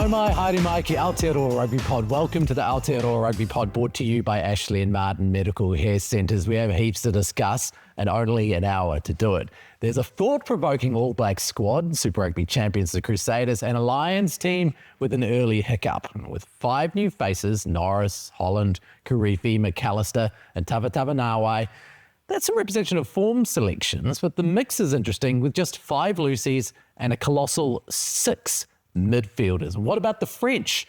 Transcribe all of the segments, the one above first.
Nau mai, haere mai ki Aotearoa Rugby Pod. Welcome to the Aotearoa Rugby Pod, brought to you by Ashley and Martin Medical Hair Centres. We have heaps to discuss and only an hour to do it. There's a thought-provoking All Black squad, Super Rugby champions the Crusaders, and a Lions team with an early hiccup. With 5 new faces, Norris, Holland, Karifi, McAllister and Tavatavanawai. That's a representation of form selections, but the mix is interesting with just 5 loosies and a colossal 6 midfielders. What about the French?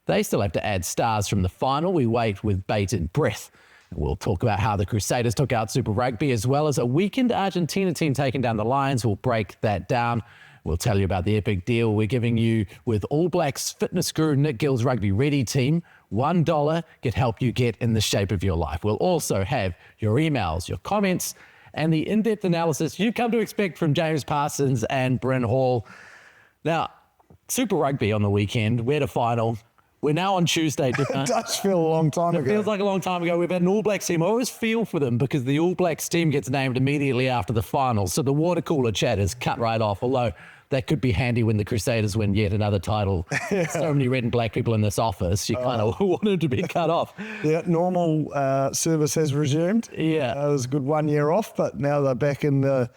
They still have to add stars from the final. We wait with bated breath. We'll talk about how the Crusaders took out Super Rugby, as well as a weakened Argentina team taking down the Lions. We'll break that down. We'll tell you about the epic deal we're giving you with All Blacks fitness guru Nick Gill's Rugby Ready team. $1 could help you get in the shape of your life. We'll also have your emails, your comments, and the in-depth analysis you've come to expect from James Parsons and Bryn Hall. Now, Super Rugby on the weekend. We had a final. We're now on Tuesday. It does feel a long time ago. It feels like a long time ago. We've had an All Blacks team. I always feel for them because the All Blacks team gets named immediately after the final. So the water cooler chat is cut right off, although that could be handy when the Crusaders win yet another title. Yeah. So many red and black people in this office. You kind of wanted to be cut off. Yeah, normal service has resumed. Yeah. It was a good 1 year off, but now they're back in their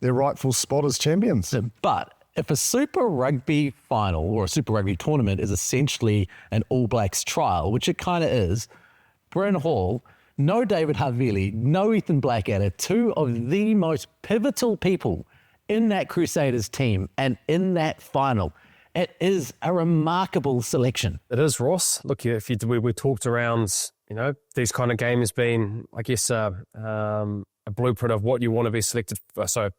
rightful spot as champions. But if a Super Rugby final or a Super Rugby tournament is essentially an All Blacks trial, which it kind of is, Bryn Hall, no David Havili, no Ethan Blackadder, 2 of the most pivotal people in that Crusaders team and in that final. It is a remarkable selection. It is, Ross. Look, we talked around, these kind of games being, I guess, a blueprint of what you want to be selected,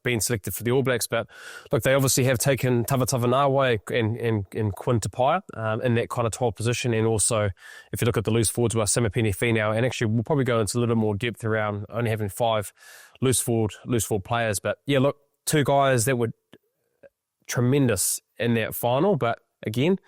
being selected for the All Blacks. But look, they obviously have taken Tavatavanawai and Quinn Tupaea in that kind of 12 position. And also, if you look at the loose forwards, well, Samipeni Finau, and actually we'll probably go into a little more depth around only having 5 loose forward players. But yeah, look, 2 guys that were tremendous in that final. But again,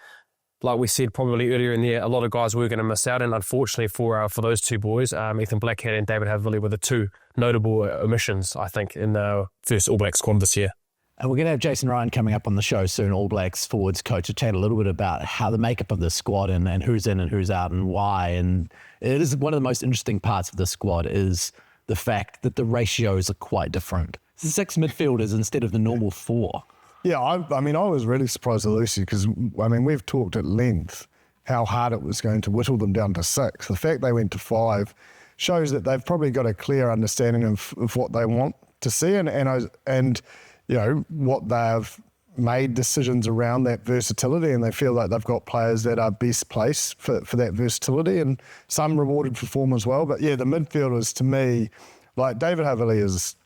like we said probably earlier in there, a lot of guys were going to miss out. And unfortunately for those 2 boys, Ethan Blackadder and David Havili were the 2 notable omissions, I think, in the first All Blacks squad this year. And we're going to have Jason Ryan coming up on the show soon, All Blacks forwards coach, to chat a little bit about how the makeup of the squad and who's in and who's out and why. And it is one of the most interesting parts of the squad is the fact that the ratios are quite different. 6 midfielders instead of the normal 4. Yeah, I was really surprised at Lucy because, we've talked at length how hard it was going to whittle them down to 6. The fact they went to 5 shows that they've probably got a clear understanding of what they want to see and what they've made decisions around that versatility, and they feel like they've got players that are best placed for that versatility, and some rewarded for form as well. But yeah, the midfielders to me, like David Havili is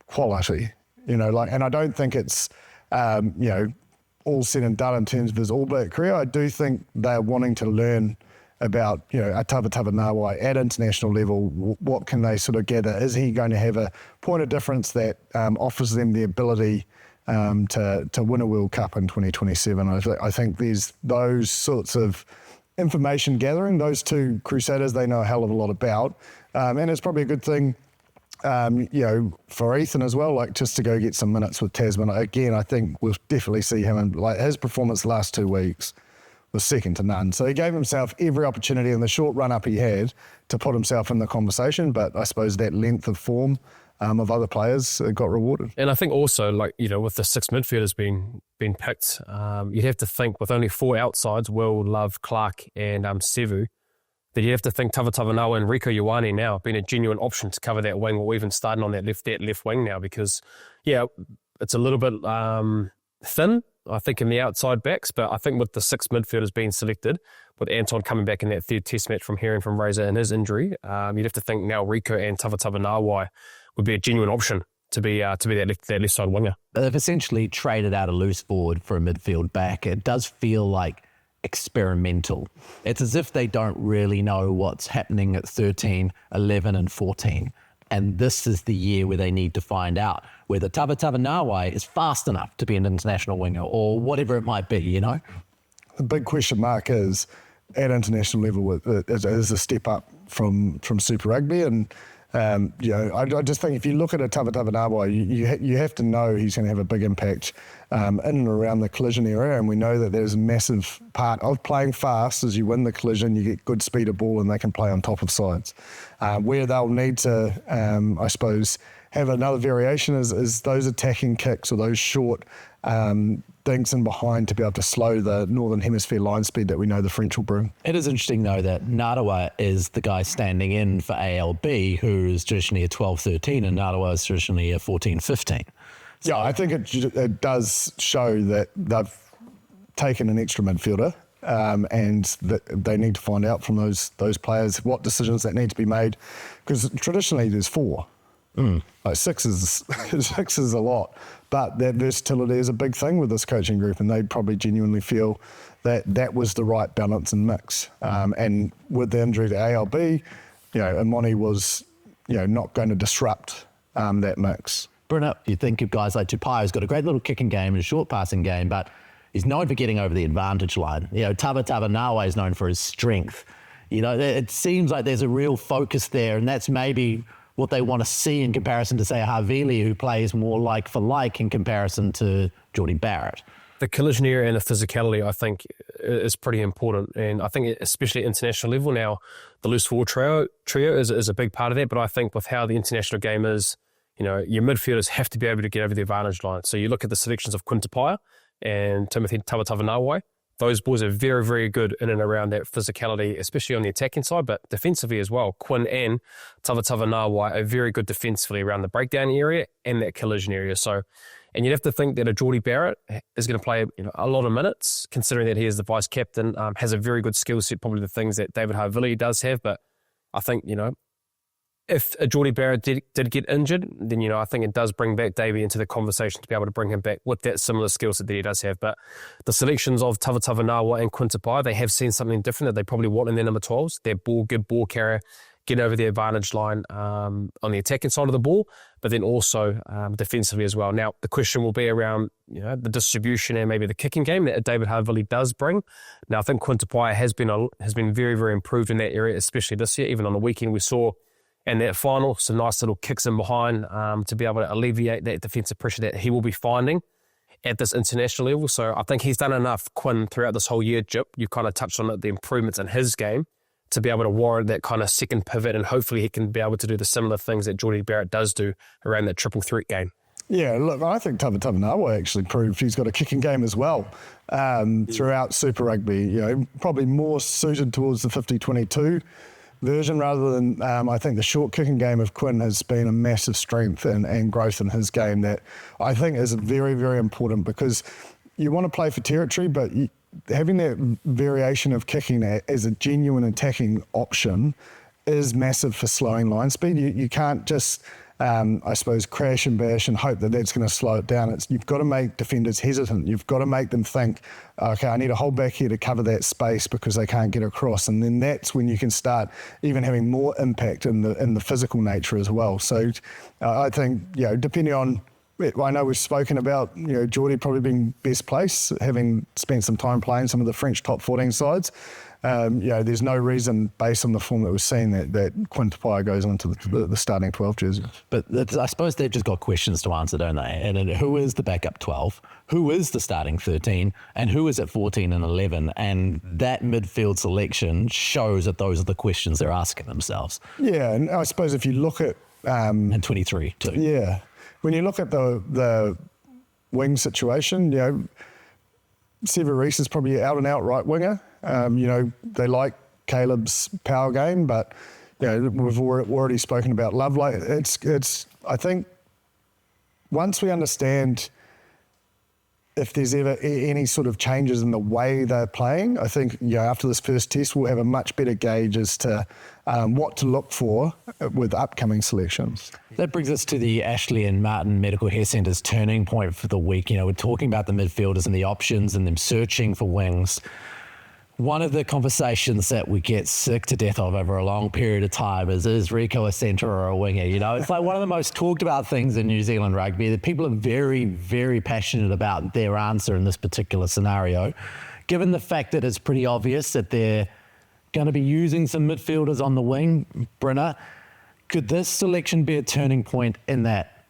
quality, and I don't think it's all said and done in terms of his All Black career. I do think they're wanting to learn about, a Tavatavanawai at international level. What can they sort of gather? Is he going to have a point of difference that offers them the ability to win a World Cup in 2027? I think there's those sorts of information gathering. Those 2 Crusaders, they know a hell of a lot about. And it's probably a good thing for Ethan as well, just to go get some minutes with Tasman. Again, I think we'll definitely see him, and his performance the last 2 weeks was second to none. So he gave himself every opportunity in the short run-up he had to put himself in the conversation, but I suppose that length of form of other players got rewarded. And I think also, with the 6 midfielders being picked, you'd have to think with only 4 outsides, Will, Love, Clark and Sevu, that you have to think Tavatavanawai and Rieko Ioane now being a genuine option to cover that wing, or even starting on that left wing now, because, it's a little bit thin, I think, in the outside backs, but I think with the 6 midfielders being selected, with Anton coming back in that 3rd test match from hearing from Razor and his injury, you'd have to think now Rieko and Tavatavanawai would be a genuine option to be that left side winger. They've essentially traded out a loose forward for a midfield back. It does feel like experimental. It's as if they don't really know what's happening at 13, 11 and 14. And this is the year where they need to find out whether Tavatavanawai is fast enough to be an international winger or whatever it might be, The big question mark is, at international level, is a step up from Super Rugby. And I just think if you look at a Tavatavanawai, you have to know he's going to have a big impact in and around the collision area, and we know that there's a massive part of playing fast. As you win the collision, you get good speed of ball and they can play on top of sides. Where they'll need to, I suppose, have another variation is those attacking kicks or those short dinks in behind to be able to slow the Northern Hemisphere line speed that we know the French will bring. It is interesting, though, that Ngātawa is the guy standing in for ALB, who is traditionally a 12-13, and Ngātawa is traditionally a 14-15. So, yeah, I think it does show that they've taken an extra midfielder, and that they need to find out from those players what decisions that need to be made, because traditionally there's 4. Like 6 is a lot, but that versatility is a big thing with this coaching group, and they probably genuinely feel that was the right balance and mix. And with the injury to ALB, Imoni was not going to disrupt that mix. Brynna, you think of guys like Tupaea, who's got a great little kicking game and a short passing game, but he's known for getting over the advantage line. Tavatavanawai is known for his strength. It seems like there's a real focus there, and that's maybe what they want to see in comparison to, say, Havili, who plays more like for like in comparison to Jordie Barrett. The collision area and the physicality, I think, is pretty important. And I think, especially at international level now, the loose forward trio is a big part of that. But I think with how the international game is, your midfielders have to be able to get over the advantage line. So you look at the selections of Tupaea and Timothy Tavatavanawai. Those boys are very, very good in and around that physicality, especially on the attacking side, but defensively as well. Quinn and Tavatavanawai are very good defensively around the breakdown area and that collision area. So, and you'd have to think that a Jordie Barrett is going to play a lot of minutes, considering that he is the vice captain, has a very good skill set, probably the things that David Havili does have. But I think, if a Jordie Barrett did get injured, then, I think it does bring back Davey into the conversation to be able to bring him back with that similar skill set that he does have. But the selections of Tavatavanawai and Tupaea, they have seen something different that they probably want in their number 12s. They're good ball carrier, get over the advantage line on the attacking side of the ball, but then also defensively as well. Now, the question will be around the distribution and maybe the kicking game that David Havili does bring. Now, I think Tupaea has been very, very improved in that area, especially this year. Even on the weekend, we saw and that final, some nice little kicks in behind to be able to alleviate that defensive pressure that he will be finding at this international level. So I think he's done enough, Quinn, throughout this whole year, Jip. You kind of touched on it, the improvements in his game to be able to warrant that kind of second pivot, and hopefully he can be able to do the similar things that Jordie Barrett does do around that triple threat game. Yeah, look, I think Tavatavanawai actually proved he's got a kicking game as well throughout Super Rugby. Probably more suited towards the 50-22 version rather than I think the short kicking game of Quinn has been a massive strength and growth in his game that I think is very, very important, because you want to play for territory, but having that variation of kicking as a genuine attacking option is massive for slowing line speed. You can't just I suppose, crash and bash and hope that that's going to slow it down. You've got to make defenders hesitant. You've got to make them think, okay, I need to hold back here to cover that space because they can't get across. And then that's when you can start even having more impact in the physical nature as well. So I think, depending on, I know we've spoken about, Jordie probably being best placed, having spent some time playing some of the French top 14 sides. There's no reason, based on the form that we've seen, that Quinn Tupaea goes into the starting 12 jersey. But I suppose they've just got questions to answer, don't they? And who is the backup 12? Who is the starting 13? And who is at 14 and 11? And that midfield selection shows that those are the questions they're asking themselves. Yeah, and I suppose if you look at... and 23 too. Yeah. When you look at the wing situation, Severis is probably out and out right winger. They like Caleb's power game, but we've already spoken about Lovelock. It's I think once we understand if there's ever any sort of changes in the way they're playing, I think after this first test we'll have a much better gauge as to what to look for with upcoming selections. That brings us to the Ashley and Martin Medical Hair Centre's turning point for the week. We're talking about the midfielders and the options and them searching for wings. One of the conversations that we get sick to death of over a long period of time is Rieko a centre or a winger? It's like one of the most talked about things in New Zealand rugby that people are very, very passionate about their answer in this particular scenario. Given the fact that it's pretty obvious that they're going to be using some midfielders on the wing, Brynna, Could this selection be a turning point in that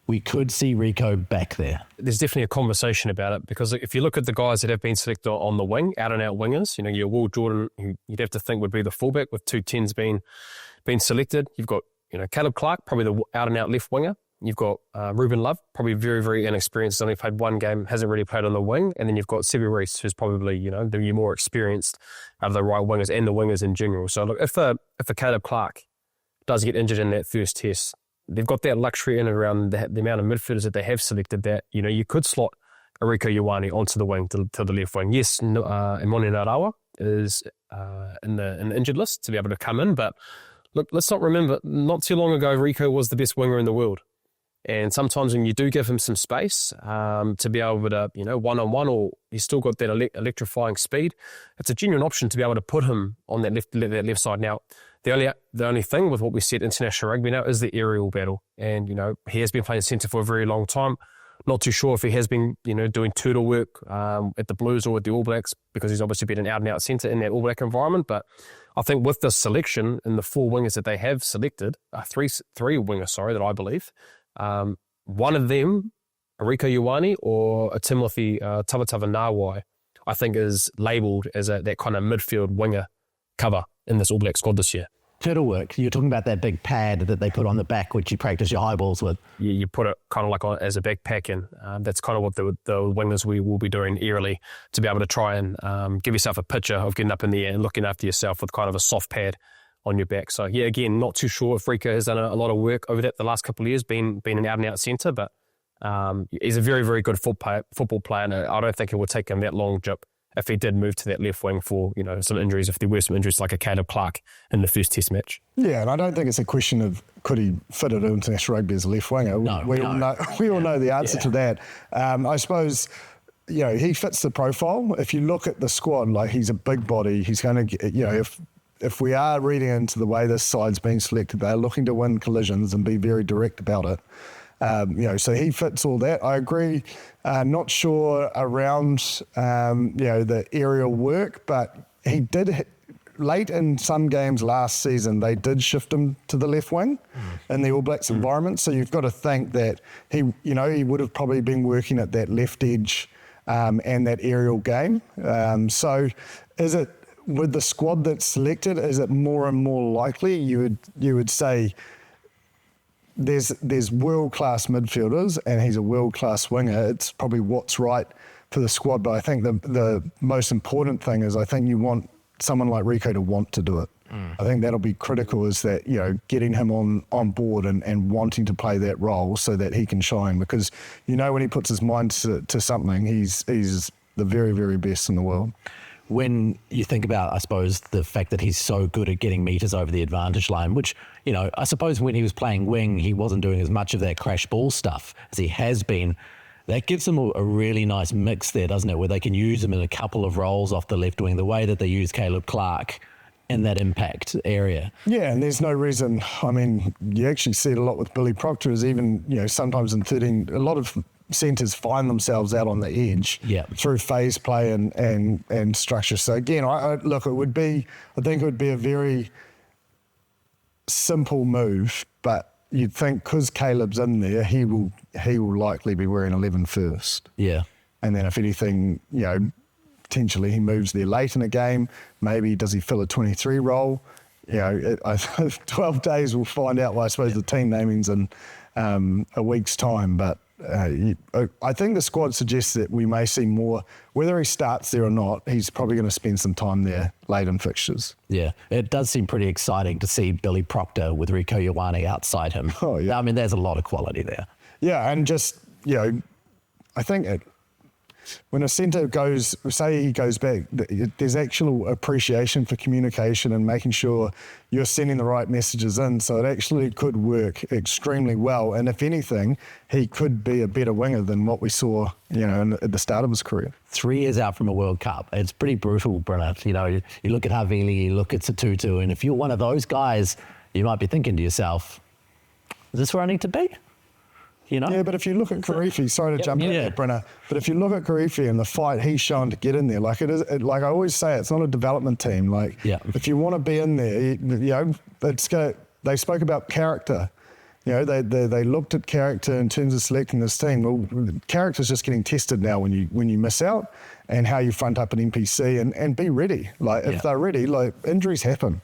we could see Rieko back there? There's definitely a conversation about it, because if you look at the guys that have been selected on the wing, out-and-out wingers, your Will Jordan, who you'd have to think would be the fullback with 2 10s being selected. You've got, Caleb Clark, probably the out-and-out left winger. You've got Ruben Love, probably very, very inexperienced, only played 1 game, hasn't really played on the wing. And then you've got Sebi Reece, who's probably, the more experienced out of the right wingers and the wingers in general. So look, if a Caleb Clark does get injured in that first test, they've got that luxury in and around the amount of midfielders that they have selected that, you could slot a Rieko Ioane onto the wing to the left wing. Yes, MARTIN TURNINING is in the injured list to be able to come in. But look, let's not remember, not too long ago, Rieko was the best winger in the world. And sometimes when you do give him some space to be able to, one-on-one, or he's still got that electrifying speed, it's a genuine option to be able to put him on that left side. Now, the only thing with what we see at international rugby now is the aerial battle. And, he has been playing centre for a very long time. Not too sure if he has been, doing turtle work at the Blues or at the All Blacks, because he's obviously been an out-and-out centre in that All Black environment. But I think with this selection and the 4 wingers that they have selected, three wingers, that I believe, one of them, a Rieko Ioane or a Timothy Tavatavanawai, I think is labelled as that kind of midfield winger cover in this All Black squad this year. Turtle work, you're talking about that big pad that they put on the back, which you practice your high balls with. You put it kind of like as a backpack in. That's kind of what the wingers we will be doing aerially, to be able to try and give yourself a picture of getting up in the air and looking after yourself with kind of a soft pad on your back. So yeah, again, not too sure if Rieko has done a lot of work over the last couple of years, being an out-and-out centre, but he's a very, very good football player, and I don't think it would take him that long jump if he did move to that left wing for, some injuries, if there were some injuries like a Caleb Clark in the first test match. Yeah, and I don't think it's a question of could he fit at international rugby as a left winger. We all know the answer to that. I suppose, he fits the profile. If you look at the squad, like, he's a big body. He's going to get, if we are reading into the way this side's being selected, they're looking to win collisions and be very direct about it. So he fits all that. I agree. Not sure around, the aerial work, but he did late in some games last season, they did shift him to the left wing in the All Blacks environment. So you've got to think that he would have probably been working at that left edge and that aerial game. So is it, with the squad that's selected, is it more and more likely you would say there's world-class midfielders and he's a world-class winger? It's probably what's right for the squad. But I think the most important thing is, I think you want someone like Rieko to want to do it. I think that'll be critical, is that, getting him on board and wanting to play that role so that he can shine. Because, when he puts his mind to something, he's the very, very best in the world. When you think about, I suppose, the fact that he's so good at getting metres over the advantage line, which, I suppose when he was playing wing, he wasn't doing as much of that crash ball stuff as he has been. That gives them a really nice mix there, doesn't it, where they can use him in a couple of roles off the left wing, the way that they use Caleb Clark in that impact area. Yeah, and there's no reason. I mean, you actually see it a lot with Billy Proctor, is even, sometimes in 13, a lot of centres find themselves out on the edge through phase play and structure. So again, I think it would be a very simple move, but you'd think because Caleb's in there, he will likely be wearing 11 first. Yeah. And then if anything, potentially he moves there late in a game. Maybe does he fill a 23 role? 12 days we'll find out. Well, I suppose the team naming's in a week's time, but I think the squad suggests that we may see more. Whether he starts there or not, he's probably going to spend some time there late in fixtures. Yeah, it does seem pretty exciting to see Billy Proctor with Rieko Ioane outside him. Oh, yeah. I mean, there's a lot of quality there. Yeah, and just, I think when a centre goes, say he goes back, there's actual appreciation for communication and making sure you're sending the right messages in. So it actually could work extremely well. And if anything, he could be a better winger than what we saw, at the start of his career. 3 years out from a World Cup, it's pretty brutal, Brennett. You look at Havili, you look at Sotutu, and if you're one of those guys, you might be thinking to yourself, is this where I need to be? Yeah, but if you look at Karifi, sorry to jump in there, Brenner, but if you look at Karifi and the fight he's shown to get in there, like I always say, it's not a development team. If you want to be in there, they spoke about character. You know, they looked at character in terms of selecting this team. Well, character's just getting tested now when you miss out, and how you front up an NPC and be ready. Like if they're ready, like injuries happen.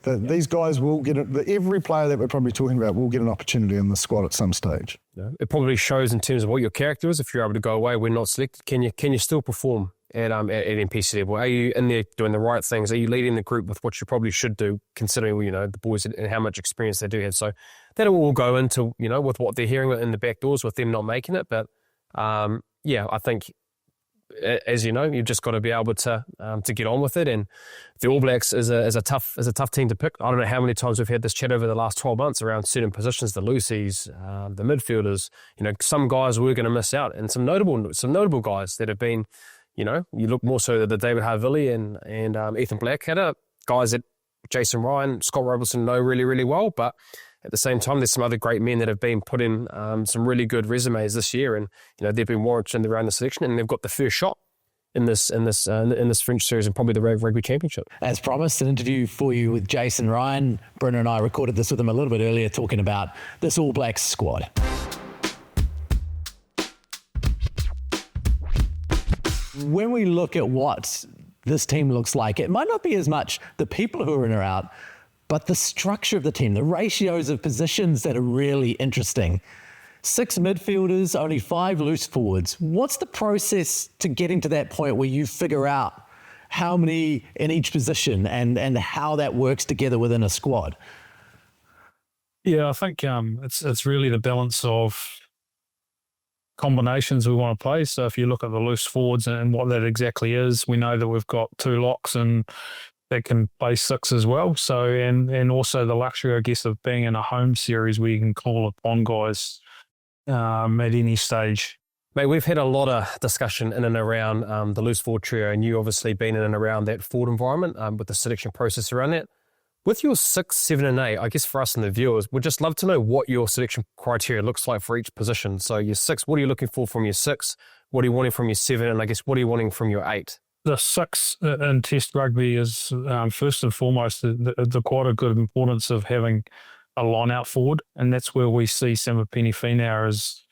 These guys will get it. Every player that we're probably talking about will get an opportunity in the squad at some stage. Yeah. It probably shows in terms of what your character is. If you're able to go away, we're not selected. Can you still perform at NPC level? Are you in there doing the right things? Are you leading the group with what you probably should do, considering the boys and how much experience they do have? So that'll all go into with what they're hearing in the back doors with them not making it. But I think, as you know, you've just got to be able to get on with it. And the All Blacks is a tough team to pick. I don't know how many times we've had this chat over the last 12 months around certain positions, the loosies, the midfielders. Some guys we're going to miss out, and some notable guys that have been. You look more so at the David Havili and Ethan Blackadder, guys that Jason Ryan, Scott Robertson know really, really well. But at the same time, there's some other great men that have been put in some really good resumes this year, and they've been warranted in the round of selection, and they've got the first shot in this French series and probably the Rugby Championship. As promised, an interview for you with Jason Ryan. Brendan and I recorded this with him a little bit earlier, talking about this All Blacks squad. When we look at what this team looks like, it might not be as much the people who are in or out, but the structure of the team, the ratios of positions that are really interesting. 6 midfielders, only 5 loose forwards. What's the process to getting to that point where you figure out how many in each position and how that works together within a squad? Yeah, I think it's really the balance of combinations we want to play. So if you look at the loose forwards and what that exactly is, we know that we've got 2 locks and that can play 6 as well. So and also the luxury, I guess, of being in a home series where you can call upon guys at any stage. Mate, we've had a lot of discussion in and around the loose forward trio, and you obviously been in and around that forward environment with the selection process around that. With your 6, 7 and 8, I guess for us and the viewers, we'd just love to know what your selection criteria looks like for each position. So your 6, what are you looking for from your 6? What are you wanting from your 7? And I guess what are you wanting from your 8? The 6 in Test rugby is first and foremost the quite a good importance of having a line-out forward, and that's where we see Samipeni Finau as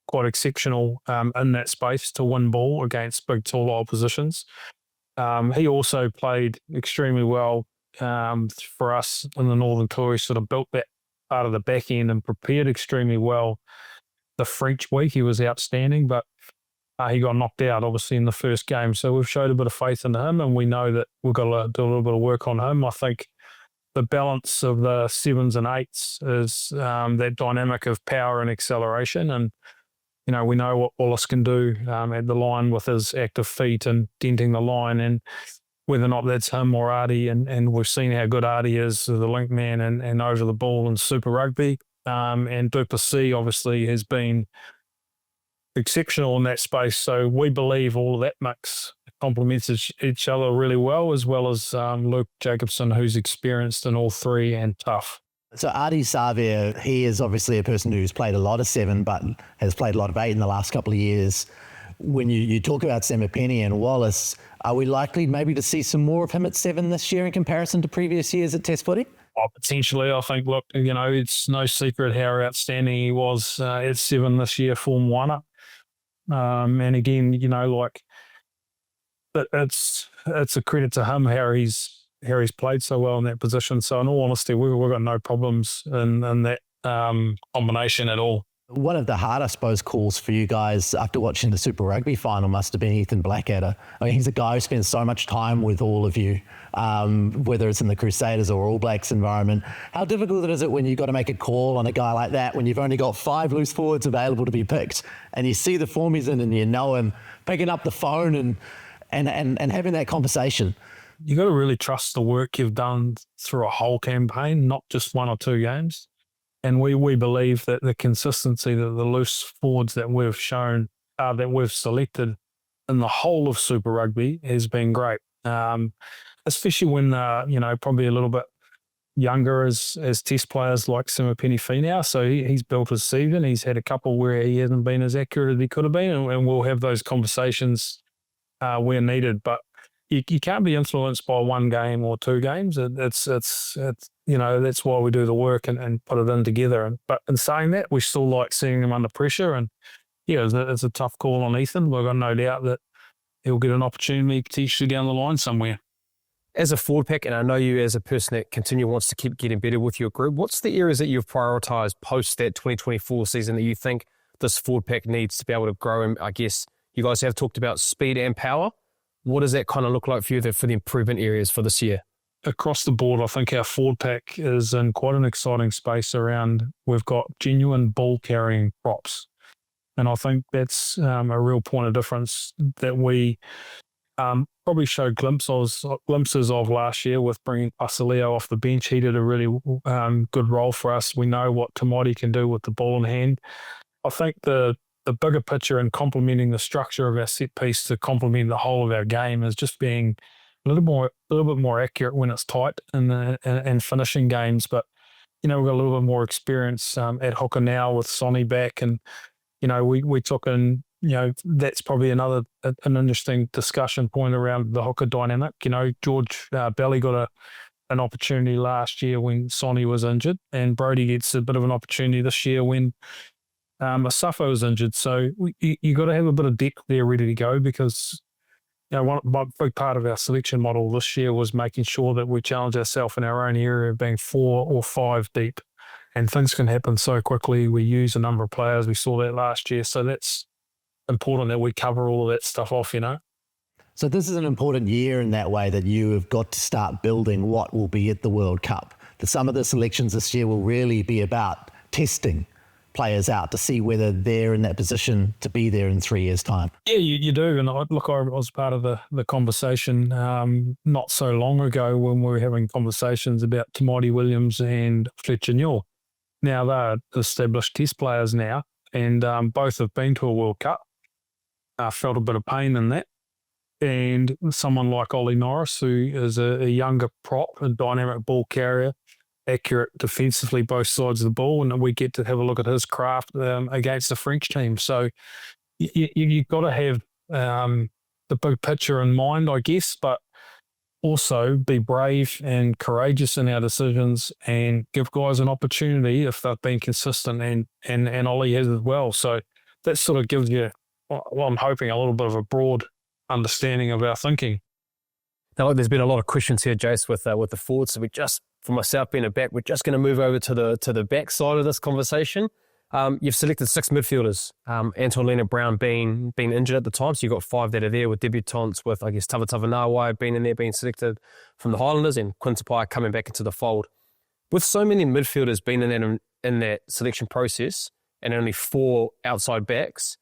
quite exceptional in that space to win ball against big, tall oppositions. He also played extremely well for us in the Northern Tour. He sort of built that part of the back end and prepared extremely well. The French week, he was outstanding, but he got knocked out, obviously, in the first game. So we've showed a bit of faith in him, and we know that we've got to do a little bit of work on him. I think the balance of the 7s and 8s is that dynamic of power and acceleration. And, we know what Wallace can do at the line with his active feet and denting the line, and whether or not that's him or Ardie, and we've seen how good Ardie is, the link man and over the ball in Super Rugby. And Duplessis obviously has been exceptional in that space. So we believe all of that mix complements each other really well as Luke Jacobson, who's experienced in all 3 and tough. So Ardie Savia, he is obviously a person who's played a lot of 7, but has played a lot of 8 in the last couple of years. When you talk about Samipeni and Wallace, are we likely maybe to see some more of him at 7 this year in comparison to previous years at Test footy? Oh, potentially. I think, look, it's no secret how outstanding he was at 7 this year, Form 1. And again, it's a credit to him how he's played so well in that position. So in all honesty, we've got no problems in that combination at all. One of the hard, I suppose, calls for you guys after watching the Super Rugby final must have been Ethan Blackadder. I mean, he's a guy who spends so much time with all of you, whether it's in the Crusaders or All Blacks environment. How difficult is it when you've got to make a call on a guy like that, when you've only got 5 loose forwards available to be picked, and you see the form he's in and you know him, picking up the phone and having that conversation? You got to really trust the work you've done through a whole campaign, not just 1 or 2 games. And we believe that the consistency that the loose forwards that we've shown, that we've selected in the whole of Super Rugby has been great. Especially when, probably a little bit younger as Test players like Samipeni Finau. So he's built his season. He's had a couple where he hasn't been as accurate as he could have been, and we'll have those conversations where needed. But you can't be influenced by one game or two games. It's that's why we do the work and put it in together. But in saying that, we still like seeing him under pressure. And yeah, it's a tough call on Ethan. We've got no doubt that he'll get an opportunity potentially down the line somewhere. As a forward pack, and I know you as a person that continue wants to keep getting better with your group, what's the areas that you've prioritised post that 2024 season that you think this forward pack needs to be able to grow? And I guess you guys have talked about speed and power. What does that kind of look like for you for the improvement areas for this year? Across the board, I think our forward pack is in quite an exciting space around. We've got genuine ball carrying props. And I think that's a real point of difference that we probably showed glimpses of last year with bringing Pasaleo off the bench. He did a really good role for us. We know what Tamati can do with the ball in hand. I think the bigger picture and complementing the structure of our set piece to complement the whole of our game is just being a little bit more accurate when it's tight and finishing games. But we've got a little bit more experience at hooker now with Sonny back, and we took in. That's probably an interesting discussion point around the hooker dynamic. George Belly got an opportunity last year when Sonny was injured, and Brody gets a bit of an opportunity this year when Asafo was injured. So you got to have a bit of depth there ready to go, because one big part of our selection model this year was making sure that we challenge ourselves in our own area of being 4 or 5 deep, and things can happen so quickly. We use a number of players. We saw that last year, so that's important that we cover all of that stuff off. So this is an important year in that way, that you have got to start building what will be at the World Cup. Some of the selections this year will really be about testing players out to see whether they're in that position to be there in 3 years' time. Yeah, you do. And I was part of the conversation not so long ago when we were having conversations about Tamati Williams and Fletcher Newell. Now they're established test players now, and both have been to a World Cup. Felt a bit of pain in that. And someone like Ollie Norris, who is a younger prop, a dynamic ball carrier, accurate defensively both sides of the ball, and we get to have a look at his craft against the French team. So you've got to have the big picture in mind, I guess, but also be brave and courageous in our decisions and give guys an opportunity if they've been consistent, and Ollie has as well. So that sort of gives you, well, I'm hoping, a little bit of a broad understanding of our thinking. Now, look, there's been a lot of questions here, Jace, with the forwards. So for myself being a back, we're just going to move over to the back side of this conversation. You've selected 6 midfielders, Anton Lienert-Brown being injured at the time, so you've got 5 that are there with debutants, with, I guess, Tavatavanawai being selected from the Highlanders, and Tupaea coming back into the fold. With so many midfielders being in that selection process and only 4 outside backs,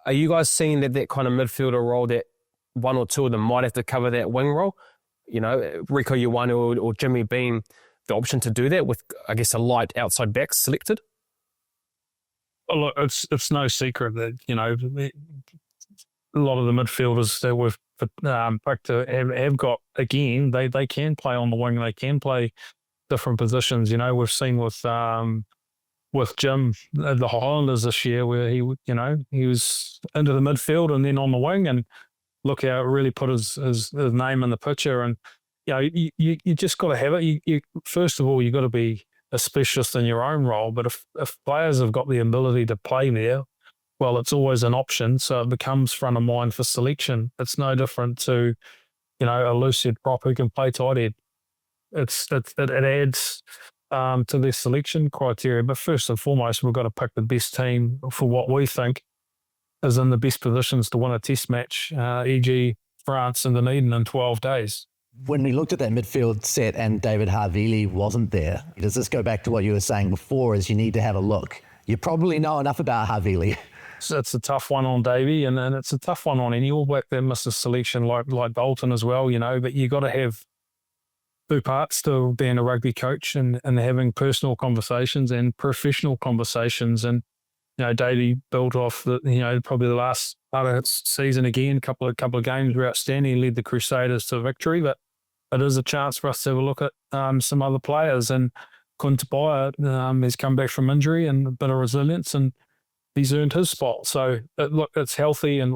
are you guys seeing that kind of midfielder role, that 1 or 2 of them might have to cover that wing role? Rieko Ioane or Jimmy being the option to do that with, I guess, a light outside back selected? Well, look, it's no secret that, a lot of the midfielders that we've picked have got, again, they can play on the wing, they can play different positions. We've seen with Jim at the Highlanders this year, where he was into the midfield and then on the wing, and look how it really put his name in the picture. And you just got to have it. You first of all, you got to be a specialist in your own role. But if players have got the ability to play there, well, it's always an option. So it becomes front of mind for selection. It's no different to a loose head prop who can play tight head. It adds to their selection criteria. But first and foremost, we've got to pick the best team for what we think is in the best positions to win a test match, e.g. France and Dunedin in 12 days. When we looked at that midfield set and David Havili wasn't there, does this go back to what you were saying before, is you need to have a look? You probably know enough about Havili. So it's a tough one on Davey, and it's a tough one on any All Black that misses selection, like Bolton as well, but you got to have 2 parts to being a rugby coach and having personal conversations and professional conversations. And Davey built off probably the last part of its season again. A couple of games were outstanding. He led the Crusaders to victory, but it is a chance for us to have a look at some other players. And Tupaea has come back from injury and a bit of resilience, and he's earned his spot. So look, it's healthy, and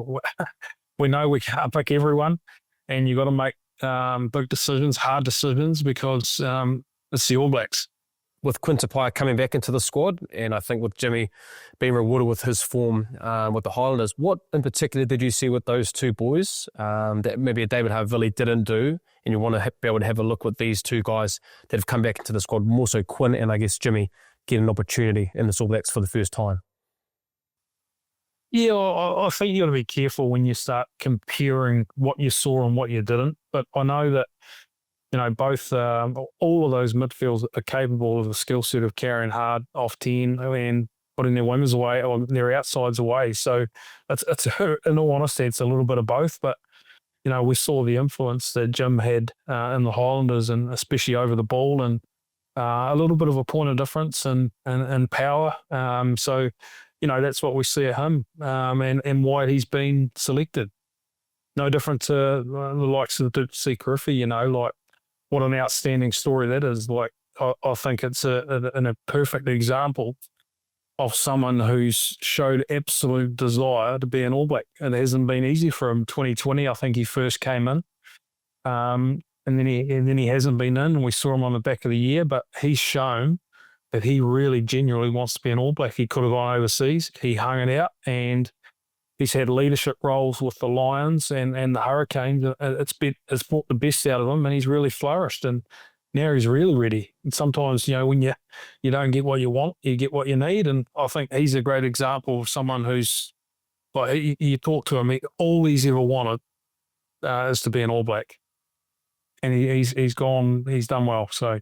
we know we can't pick everyone. and you got to make big decisions, hard decisions, because it's the All Blacks. With Tupaea coming back into the squad, and I think with Jimmy being rewarded with his form with the Highlanders, what in particular did you see with those two boys that maybe David Havili didn't do, and you want to be able to have a look with these two guys that have come back into the squad, more so Quinn and I guess Jimmy, get an opportunity in the All Blacks for the first time? Yeah, I think you got to be careful when you start comparing what you saw and what you didn't. But I know that, you know, both all of those midfielders are capable of the skill set of carrying hard off 10 and putting their wingers away or their outsides away. So it's in all honesty, it's a little bit of both. But, you know, we saw the influence that Jim had in the Highlanders, and especially over the ball, and a little bit of a point of difference and power. So, you know, that's what we see at him, and why he's been selected. No different to the likes of the C. Griffey, you know, like what an outstanding story that is. Like, I think it's a perfect example of someone who's showed absolute desire to be an All Black. It hasn't been easy for him. 2020, I think he first came in, and then he hasn't been in. And we saw him on the back of the year, but he's shown that he really genuinely wants to be an All Black. He could have gone overseas. He hung it out, and he's had leadership roles with the Lions and the Hurricanes. It's brought the best out of him, and he's really flourished. And now he's really ready. And sometimes, you know, when you don't get what you want, you get what you need. And I think he's a great example of someone who's, like, you talk to him, all he's ever wanted is to be an All Black. And he's done well. So,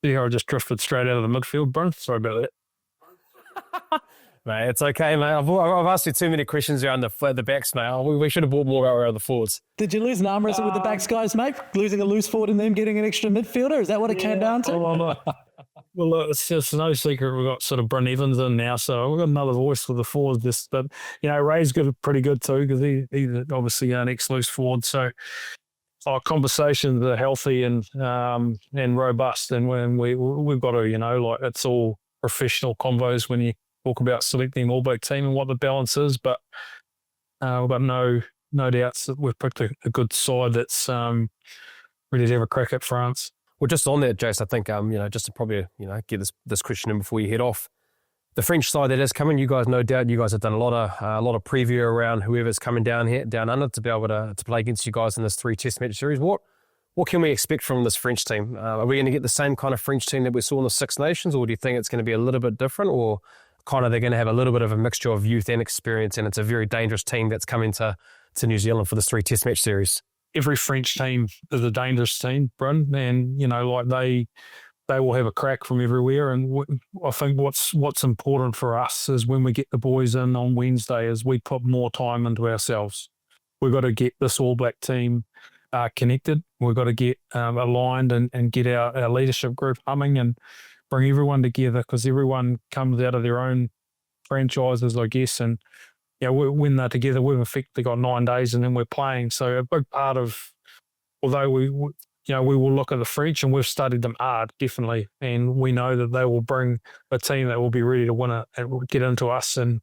yeah, I just drifted straight out of the midfield, Bryn. Sorry about that. Mate, it's okay, mate. I've asked you too many questions around the backs, mate. We should have brought more around the forwards. Did you lose an arm wrestle with the backs guys, mate? Losing a loose forward and them getting an extra midfielder? Is that what it came down to? Well, it's just no secret we've got sort of Bryn Evans in now, so we've got another voice for the forwards. But, you know, Ray's pretty good too, because he's obviously an ex-loose forward. So our conversations are healthy and robust, and when we've got to, you know, like, it's all professional convos when you talk about selecting an All Black team and what the balance is. But we've got no doubts that we've picked a good side that's ready to have a crack at France. Well, just on that, Jace, I think, you know, just to probably, you know, get this question in before you head off. The French side that is coming, you guys, no doubt, you guys have done a lot of preview around whoever's coming down under to be able to play against you guys in this 3 Test match series. What can we expect from this French team? Are we going to get the same kind of French team that we saw in the Six Nations, or do you think it's going to be a little bit different, or kind of they're going to have a little bit of a mixture of youth and experience, and it's a very dangerous team that's coming to New Zealand for this 3 Test match series? Every French team is a dangerous team, Bryn, and, you know, like, they will have a crack from everywhere. And I think what's important for us is when we get the boys in on Wednesday is we put more time into ourselves. We've got to get this All Black team connected. We've got to get aligned and get our leadership group humming and bring everyone together, because everyone comes out of their own franchises, I guess. And, you know, when they're together, we've effectively got 9 days and then we're playing. So a big part of, although we will look at the French, and we've studied them hard, definitely, and we know that they will bring a team that will be ready to win it and will get into us. And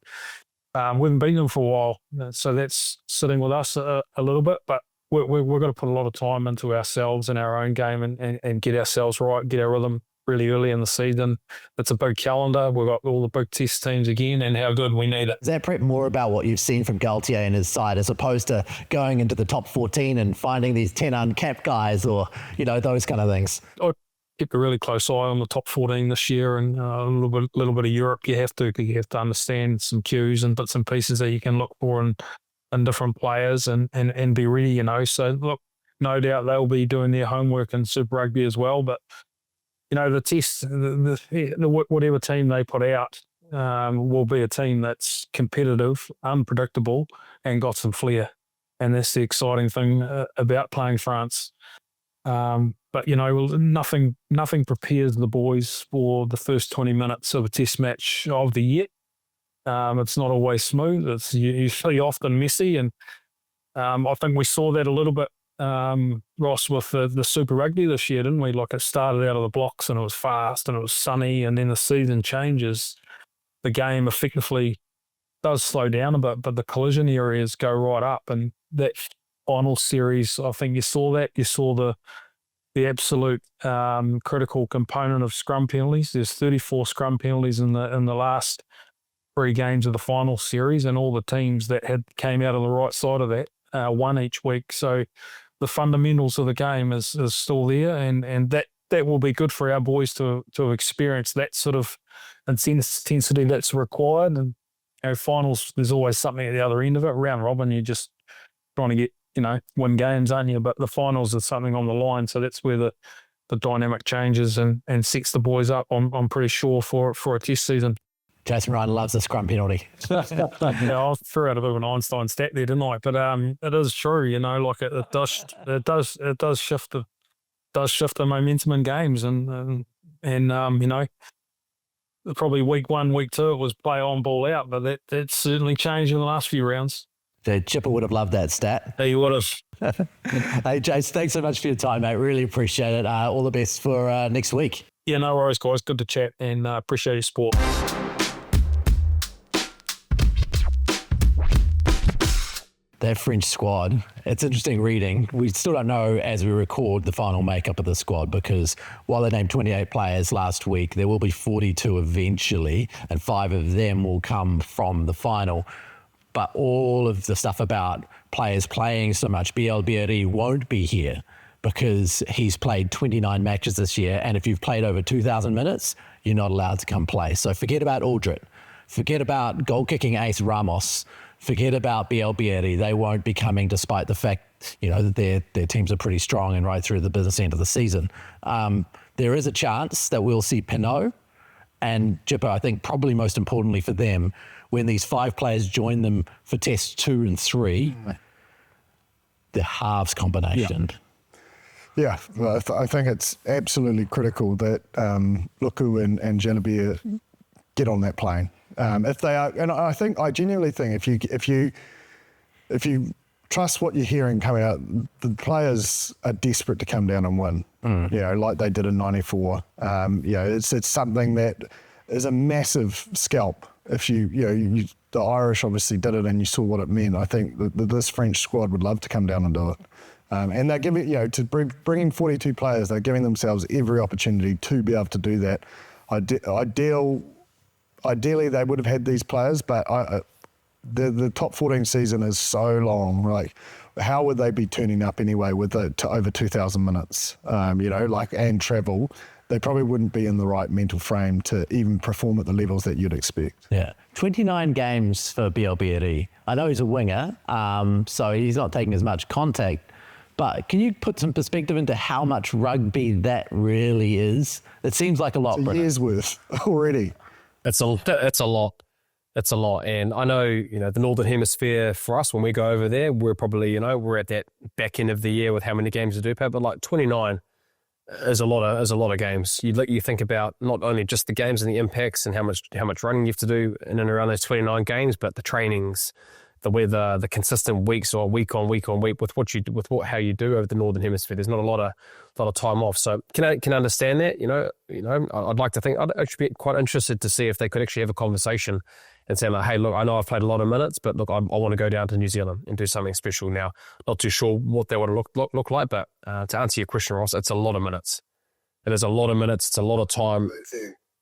we haven't beaten them for a while, so that's sitting with us a little bit. But we're going to put a lot of time into ourselves and our own game and get ourselves right, get our rhythm really early in the season. It's a big calendar. We've got all the big test teams again, and how good we need it. Is that prep more about what you've seen from Galtier and his side, as opposed to going into the top 14 and finding these 10 uncapped guys, or, you know, those kind of things? I keep a really close eye on the top 14 this year, and a little bit of Europe. You have to understand some cues and bits and pieces that you can look for in different players and be ready, you know. So, look, no doubt they'll be doing their homework in Super Rugby as well, but, you know, the test, whatever team they put out will be a team that's competitive, unpredictable, and got some flair. And that's the exciting thing about playing France. But, you know, nothing prepares the boys for the first 20 minutes of a test match of the year. It's not always smooth. It's usually often messy. And I think we saw that a little bit, Ross, with the Super Rugby this year, didn't we? Like, it started out of the blocks and it was fast and it was sunny, and then the season changes. The game effectively does slow down a bit, but the collision areas go right up, and that final series, I think you saw that. You saw the absolute critical component of scrum penalties. There's 34 scrum penalties in the last 3 games of the final series, and all the teams that came out on the right side of that won each week. So the fundamentals of the game is still there, and that will be good for our boys to experience that sort of intensity that's required. And finals, there's always something at the other end of it. Round robin, you're just trying to get, win games, aren't you? But the finals is something on the line, so that's where the dynamic changes and sets the boys up, I'm pretty sure, for a test season. Jason Ryan loves the scrum penalty. I threw out a bit of an Einstein stat there, didn't I? But it is true, like it does shift the momentum in games, and probably week 1, week 2 it was play on, ball out, but that's certainly changed in the last few rounds. The Chipper would have loved that stat. He would have. Hey, Jace, thanks so much for your time, mate. Really appreciate it. All the best for next week. Yeah, no worries, guys. Good to chat, and appreciate your support. That French squad, it's interesting reading. We still don't know, as we record, the final makeup of the squad, because while they named 28 players last week, there will be 42 eventually, and 5 of them will come from the final. But all of the stuff about players playing so much, Bielbieri won't be here because he's played 29 matches this year, and if you've played over 2,000 minutes, you're not allowed to come play. So forget about Aldrit. Forget about goal-kicking ace Ramos. Forget about Bielbieri. They won't be coming, despite the fact, that their teams are pretty strong and right through the business end of the season. There is a chance that we'll see Pinot and Jippo. I think probably most importantly for them, when these 5 players join them for tests 2 and 3, the halves combination. Yeah, well, I think it's absolutely critical that Luku and Janabia get on that plane. If they are, and I genuinely think if you trust what you're hearing coming out, the players are desperate to come down and win. Like they did in '94. It's something that is a massive scalp. If the Irish obviously did it, and you saw what it meant. I think this French squad would love to come down and do it. And they're giving, to bringing 42 players, they're giving themselves every opportunity to be able to do that. Ideally, they would have had these players, but the top 14 season is so long. Like, how would they be turning up anyway with to over 2,000 minutes? And travel. They probably wouldn't be in the right mental frame to even perform at the levels that you'd expect. Yeah. 29 games for Bielbieri. I know he's a winger, so he's not taking as much contact. But can you put some perspective into how much rugby that really is? It seems like a lot. It's a year's worth already. It's a lot. It's a lot. And I know, the Northern Hemisphere, for us, when we go over there, we're probably, we're at that back end of the year with how many games to do, but like 29 is a lot of games. You think about not only just the games and the impacts and how much running you have to do in and around those 29 games, but the trainings, the weather, the consistent weeks or week on week with how you do over the Northern Hemisphere. There's not a lot of time off. So can understand that. I'd like to think I'd actually be quite interested to see if they could actually have a conversation and say, like, hey, look, I know I've played a lot of minutes, but look, I want to go down to New Zealand and do something special now. Not too sure what that would look like, but to answer your question, Ross, it's a lot of minutes. It is a lot of minutes. It's a lot of time.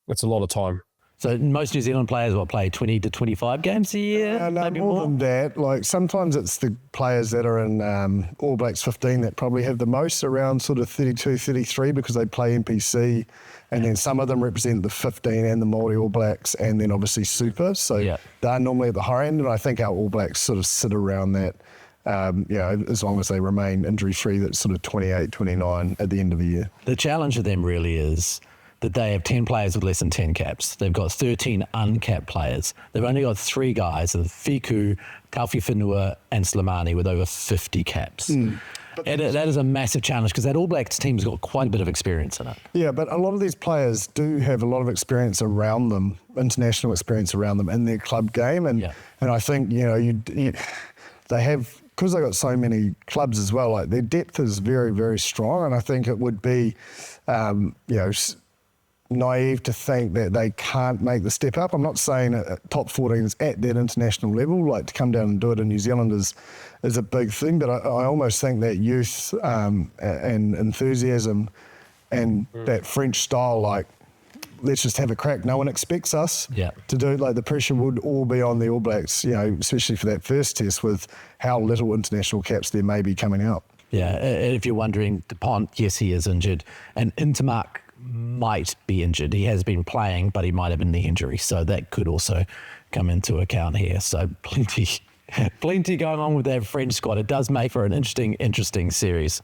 It's a lot of time. So most New Zealand players will play 20 to 25 games a year? No, maybe more than that. Like, sometimes it's the players that are in All Blacks 15 that probably have the most, around sort of 32, 33, because they play NPC, and then some of them represent the 15 and the Māori All Blacks, and then obviously Super. So they're normally at the higher end, and I think our All Blacks sort of sit around that, as long as they remain injury-free, that's sort of 28, 29 at the end of the year. The challenge for them really is that they have 10 players with less than 10 caps. They've got 13 uncapped players. They've only got 3 guys, Fiku, Taufi Whenua and Slimani, with over 50 caps. And that is a massive challenge, because that All Blacks team's got quite a bit of experience in it. Yeah, but a lot of these players do have a lot of experience around them, international experience around them in their club game. And I think, they have, because they've got so many clubs as well, like their depth is very, very strong. And I think it would be, naive to think that they can't make the step up. I'm not saying top 14 is at that international level. Like, to come down and do it in New Zealand is a big thing, but I almost think that youth and enthusiasm and that French style, like, let's just have a crack. No one expects us to do it. Like, the pressure would all be on the All Blacks, you know, especially for that first test with how little international caps there may be coming out. Yeah, if you're wondering, DuPont, yes, he is injured, and Intermark might be injured. He has been playing, but he might have a knee injury, so that could also come into account here. So plenty going on with that French squad. It does make for an interesting series.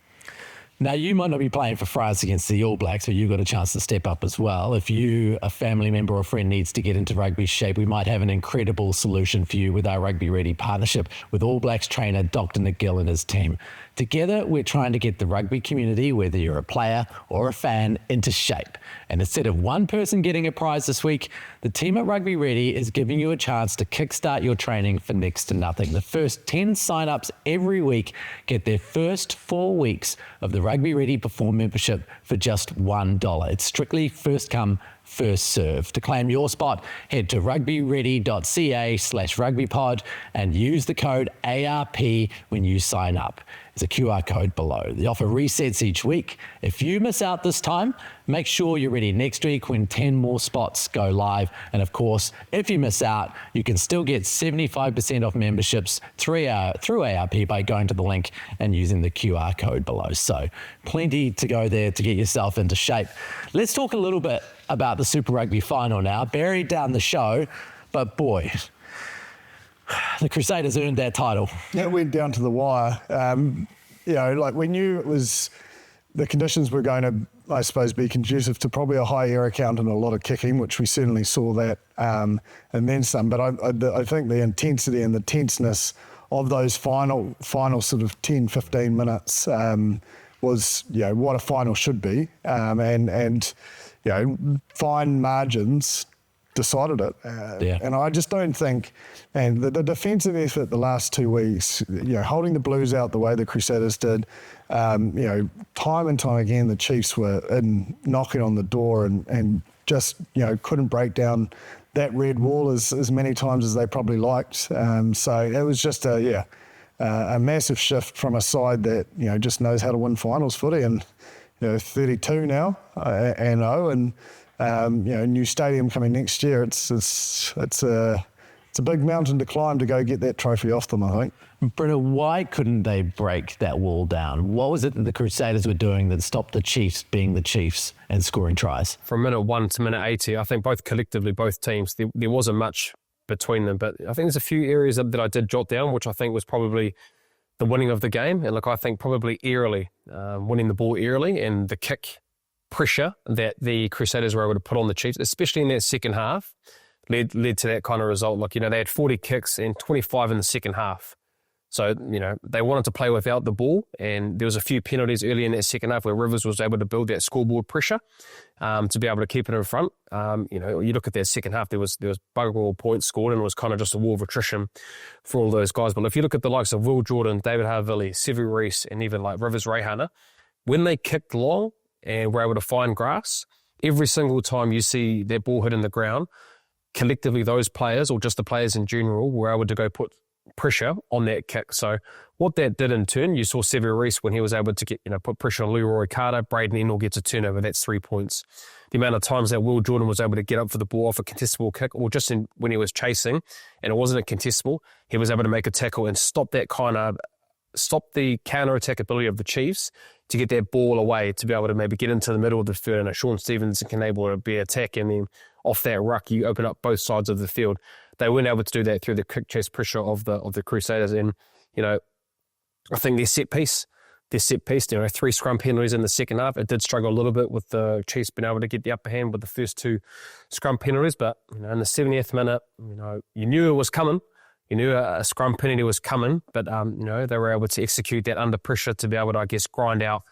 Now, you might not be playing for France against the All Blacks, but you've got a chance to step up as well. If you, a family member or friend, needs to get into rugby shape, we might have an incredible solution for you with our Rugby Ready partnership with All Blacks trainer Dr. Nick Gill and his team. Together, we're trying to get the rugby community, whether you're a player or a fan, into shape. And instead of one person getting a prize this week, the team at Rugby Ready is giving you a chance to kickstart your training for next to nothing. The first 10 sign-ups every week get their first 4 weeks of the Rugby Ready Perform membership for just $1. It's strictly first come, first serve. To claim your spot, head to rugbyready.ca/rugbypod and use the code ARP when you sign up. There's a QR code below. The offer resets each week. If you miss out this time, make sure you're ready next week when 10 more spots go live. And of course, if you miss out, you can still get 75% off memberships through ARP by going to the link and using the QR code below. So plenty to go there to get yourself into shape. Let's talk a little bit about the Super Rugby final now. Buried down the show, but boy, the Crusaders earned that title. It went down to the wire. You know, like, we knew it was, the conditions were going to, I suppose, be conducive to probably a high error count and a lot of kicking, which we certainly saw that, and then some. But I think the intensity and the tenseness of those final sort of 10, 15 minutes was, you know, what a final should be. And you know, fine margins decided it. And I just don't think, and the defensive effort the last 2 weeks, you know, holding the Blues out the way the Crusaders did, you know, time and time again, the Chiefs were knocking on the door and just, you know, couldn't break down that red wall as many times as they probably liked. So it was just a massive shift from a side that, you know, just knows how to win finals footy, and, you know, 32 now and you know, new stadium coming next year. It's a big mountain to climb to go get that trophy off them, I think. Brenna, why couldn't they break that wall down? What was it that the Crusaders were doing that stopped the Chiefs being the Chiefs and scoring tries? From minute 1 to minute 80, I think both collectively, both teams, there wasn't much between them. But I think there's a few areas that I did jot down, which I think was probably the winning of the game. And look, I think probably eerily, winning the ball eerily, and the kick pressure that the Crusaders were able to put on the Chiefs, especially in that second half, led to that kind of result. Like, you know, they had 40 kicks and 25 in the second half. So, you know, they wanted to play without the ball, and there was a few penalties early in that second half where Rivers was able to build that scoreboard pressure to be able to keep it in front. You know, you look at that second half, there was bugger all points scored, and it was kind of just a war of attrition for all those guys. But if you look at the likes of Will Jordan, David Havili, Sevu Reece, and even like Rivers Reihana, when they kicked long and were able to find grass, every single time you see that ball hit in the ground, collectively those players, or just the players in general, were able to go put pressure on that kick. So what that did in turn, you saw Sevu Reece when he was able to get, you know, put pressure on Leroy Carter, Braden Ennell gets a turnover, that's 3 points. The amount of times that Will Jordan was able to get up for the ball off a contestable kick, or just when he was chasing and it wasn't a contestable, he was able to make a tackle and stop the counter-attack ability of the Chiefs to get that ball away, to be able to maybe get into the middle of the field, and Sean Stevenson can able to be attack, and then off that ruck you open up both sides of the field. They weren't able to do that through the quick chase pressure of the Crusaders. And, you know, I think their set piece, you know, 3 scrum penalties in the second half. It did struggle a little bit with the Chiefs being able to get the upper hand with the first 2 scrum penalties. But, you know, in the 70th minute, you know, you knew it was coming. You knew a scrum penalty was coming, but, you know, they were able to execute that under pressure to be able to, I guess, grind out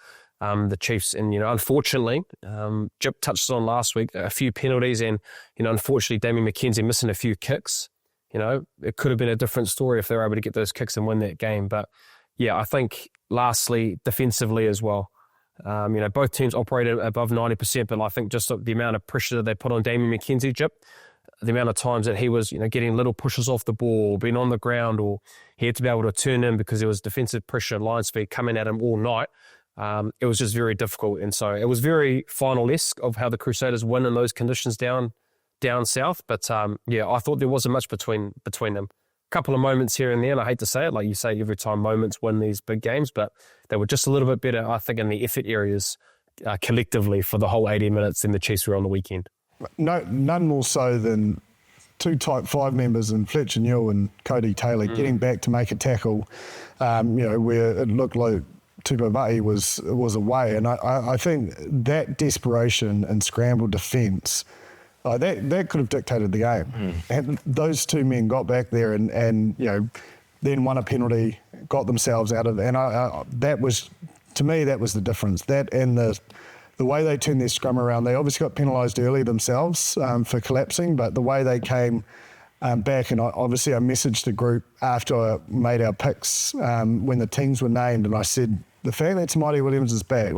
the Chiefs. And, you know, unfortunately, Jip touched on last week, a few penalties, and, you know, unfortunately, Damien McKenzie missing a few kicks. You know, it could have been a different story if they were able to get those kicks and win that game. But, yeah, I think lastly, defensively as well, Both teams operated above 90%, but I think just the amount of pressure that they put on Damien McKenzie, Jip, the amount of times that he was, getting little pushes off the ball, being on the ground, or he had to be able to turn in because there was defensive pressure, Lions feed coming at him all night. It was just very difficult. And so it was very final-esque of how the Crusaders win in those conditions down south. But I thought there wasn't much between them. A couple of moments here and there, and I hate to say it, like you say, every time moments win these big games, but they were just a little bit better, I think, in the effort areas collectively for the whole 80 minutes than the Chiefs were on the weekend. No, none more so than two type 5 members in Fletcher Newell and Cody Taylor getting back to make a tackle, where it looked like Tupaea was away. And I think that desperation and scramble defence, that could have dictated the game. And those two men got back there and then won a penalty, got themselves out of it. And that was, to me, that was the difference. That and the way they turned their scrum around, they obviously got penalised early themselves for collapsing, but the way they came back, and I messaged the group after I made our picks when the teams were named, and I said, the fact that Tamati Williams is back,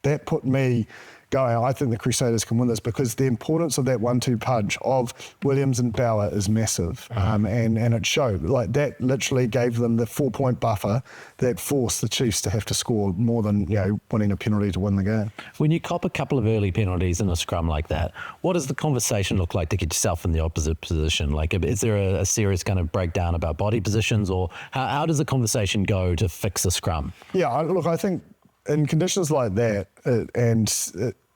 that put me going, I think the Crusaders can win this, because the importance of that 1-2 punch of Williams and Bauer is massive. And it showed. Like, that literally gave them the 4-point buffer that forced the Chiefs to have to score more than, winning a penalty to win the game. When you cop a couple of early penalties in a scrum like that, what does the conversation look like to get yourself in the opposite position? Like, is there a serious kind of breakdown about body positions, or how does the conversation go to fix a scrum? Yeah, look, I think in conditions like that, and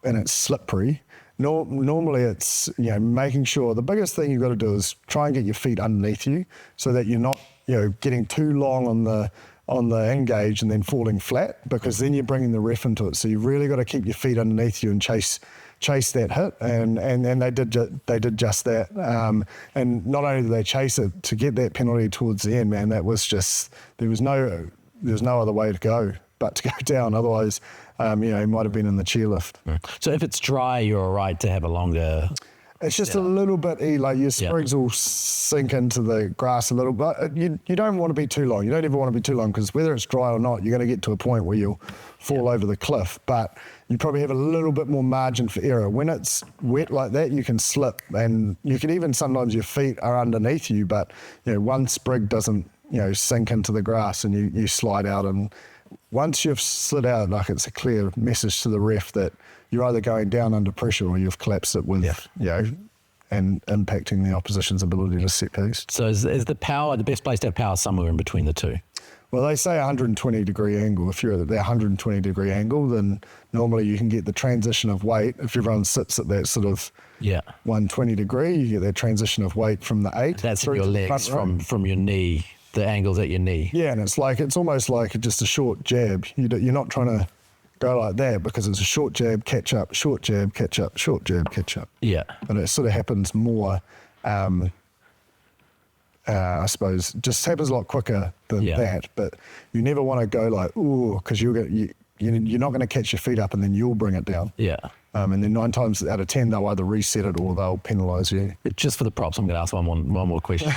it's slippery, normally it's making sure, the biggest thing you've got to do is try and get your feet underneath you so that you're not getting too long on the engage and then falling flat, because then you're bringing the ref into it. So you've really got to keep your feet underneath you and chase that hit, and they did just that. And not only did they chase it to get that penalty towards the end, man, that was just, there was no other way to go but to go down. Otherwise, he might have been in the chairlift. So if it's dry, you're all right to have a longer... It's just a little bit, like your sprigs will sink into the grass a little bit. You don't want to be too long. You don't ever want to be too long, because whether it's dry or not, you're going to get to a point where you'll fall over the cliff. But you probably have a little bit more margin for error. When it's wet like that, you can slip, and you can even, sometimes your feet are underneath you, but one sprig doesn't sink into the grass, and you slide out. And once you've slid out, like, it's a clear message to the ref that you're either going down under pressure or you've collapsed it with, and impacting the opposition's ability to set piece. So is the best place to have power somewhere in between the two? Well, they say 120-degree angle. If you're at that 120-degree angle, then normally you can get the transition of weight. If everyone sits at that sort of 120-degree, you get that transition of weight from the 8. That's your legs from your knee. The angles at your knee. Yeah, and it's almost like just a short jab. You're not trying to go like that, because it's a short jab, catch up, short jab, catch up, short jab, catch up. Yeah. But it sort of happens more, I suppose, just happens a lot quicker than that. But you never want to go like, ooh, because you're not going to catch your feet up and then you'll bring it down. Yeah. And then 9 times out of 10, they'll either reset it or they'll penalise you. Just for the props, I'm going to ask one more question.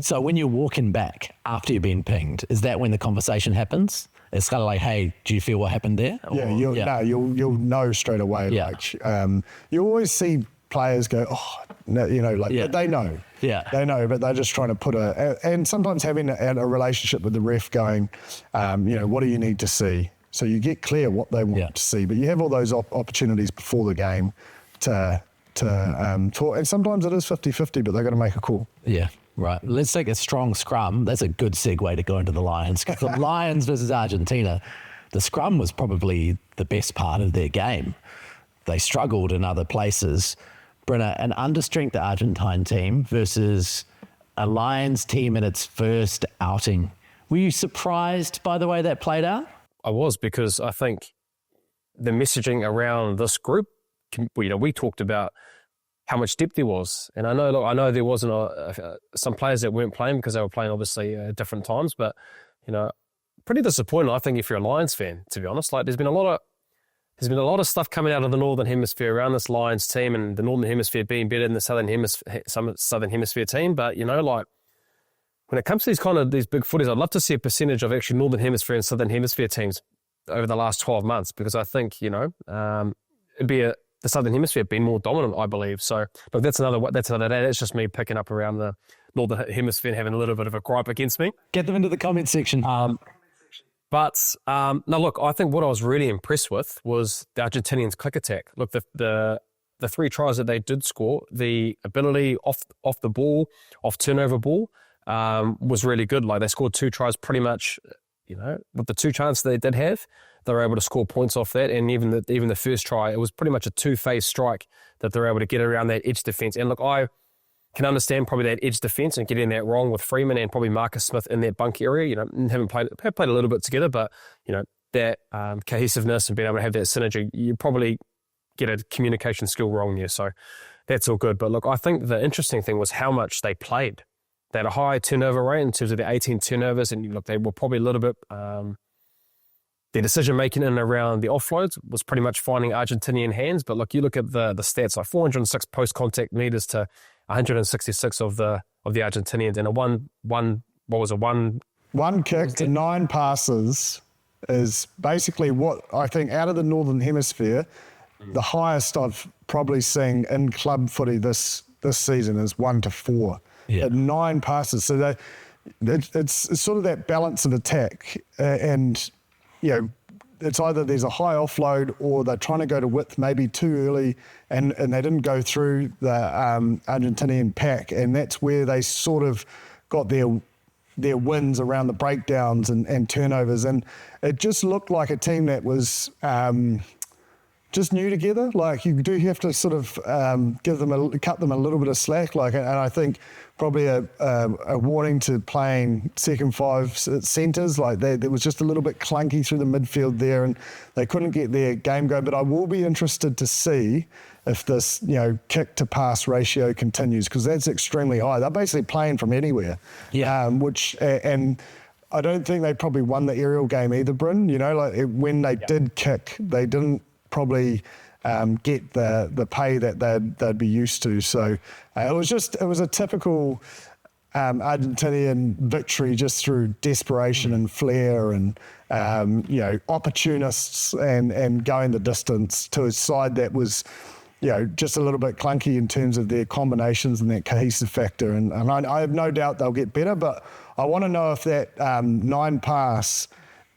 So when you're walking back after you've been pinged, is that when the conversation happens? It's kind of like, hey, do you feel what happened there? Or, you'll know straight away. Yeah. Like, you always see players go, but they know. Yeah. They know, but they're just trying to put and sometimes having a relationship with the ref going, what do you need to see? So you get clear what they want to see, but you have all those opportunities before the game to talk. And sometimes it is 50-50, but they're going to make a call. Yeah, right. Let's take a strong scrum. That's a good segue to go into the Lions. Because the Lions versus Argentina, the scrum was probably the best part of their game. They struggled in other places. Brenna, an understrength Argentine team versus a Lions team in its first outing. Were you surprised by the way that played out? I was, because I think the messaging around this group, we talked about how much depth there was. And I know there wasn't some players that weren't playing because they were playing obviously at different times, but, pretty disappointed, I think, if you're a Lions fan, to be honest. Like, there's been a lot of stuff coming out of the Northern Hemisphere around this Lions team, and the Northern Hemisphere being better than the Southern Hemisphere team. But, when it comes to these big footies, I'd love to see a percentage of actually Northern Hemisphere and Southern Hemisphere teams over the last 12 months, because I think, it'd be the Southern Hemisphere being more dominant, I believe. So, but that's another day. That's just me picking up around the Northern Hemisphere and having a little bit of a gripe against me. Get them into the comment section. But no, look, I think what I was really impressed with was the Argentinians' click attack. Look, the 3 tries that they did score, the ability off the ball, off turnover ball, was really good. Like, they scored 2 tries pretty much, with the 2 chances they did have, they were able to score points off that. And even the first try, it was pretty much a 2-phase strike that they're able to get around that edge defence. And look, I can understand probably that edge defence and getting that wrong with Freeman and probably Marcus Smith in that bunk area. Have played a little bit together, but that cohesiveness and being able to have that synergy, you probably get a communication skill wrong there. So that's all good. But look, I think the interesting thing was how much they played. They had a high turnover rate in terms of the 18 turnovers, and look, they were probably a little bit. Their decision making in and around the offloads was pretty much finding Argentinian hands. But look, you look at the stats, like 406 post contact meters to 166 of the Argentinians, and one kick to 9 passes is basically what I think out of the Northern Hemisphere, the highest I've probably seen in club footy this season is 1 to 4 at 9 passes. So it's sort of that balance of attack, and it's either there's a high offload or they're trying to go to width maybe too early, and they didn't go through the Argentinian pack, and that's where they sort of got their wins around the breakdowns and turnovers. And it just looked like a team that was just new together. Like, you do have to sort of cut them a little bit of slack. Like, and I think probably a warning to playing second 5 centres. Like, there was just a little bit clunky through the midfield there, and they couldn't get their game going. But I will be interested to see if this, kick to pass ratio continues, because that's extremely high. They're basically playing from anywhere. Yeah. And I don't think they probably won the aerial game either, Bryn. When they did kick, they didn't probably get the pay that they'd be used to. So it was a typical Argentinian victory just through desperation and flair and opportunists and going the distance to a side that was just a little bit clunky in terms of their combinations and that cohesive factor. And I have no doubt they'll get better, but I want to know if that 9 pass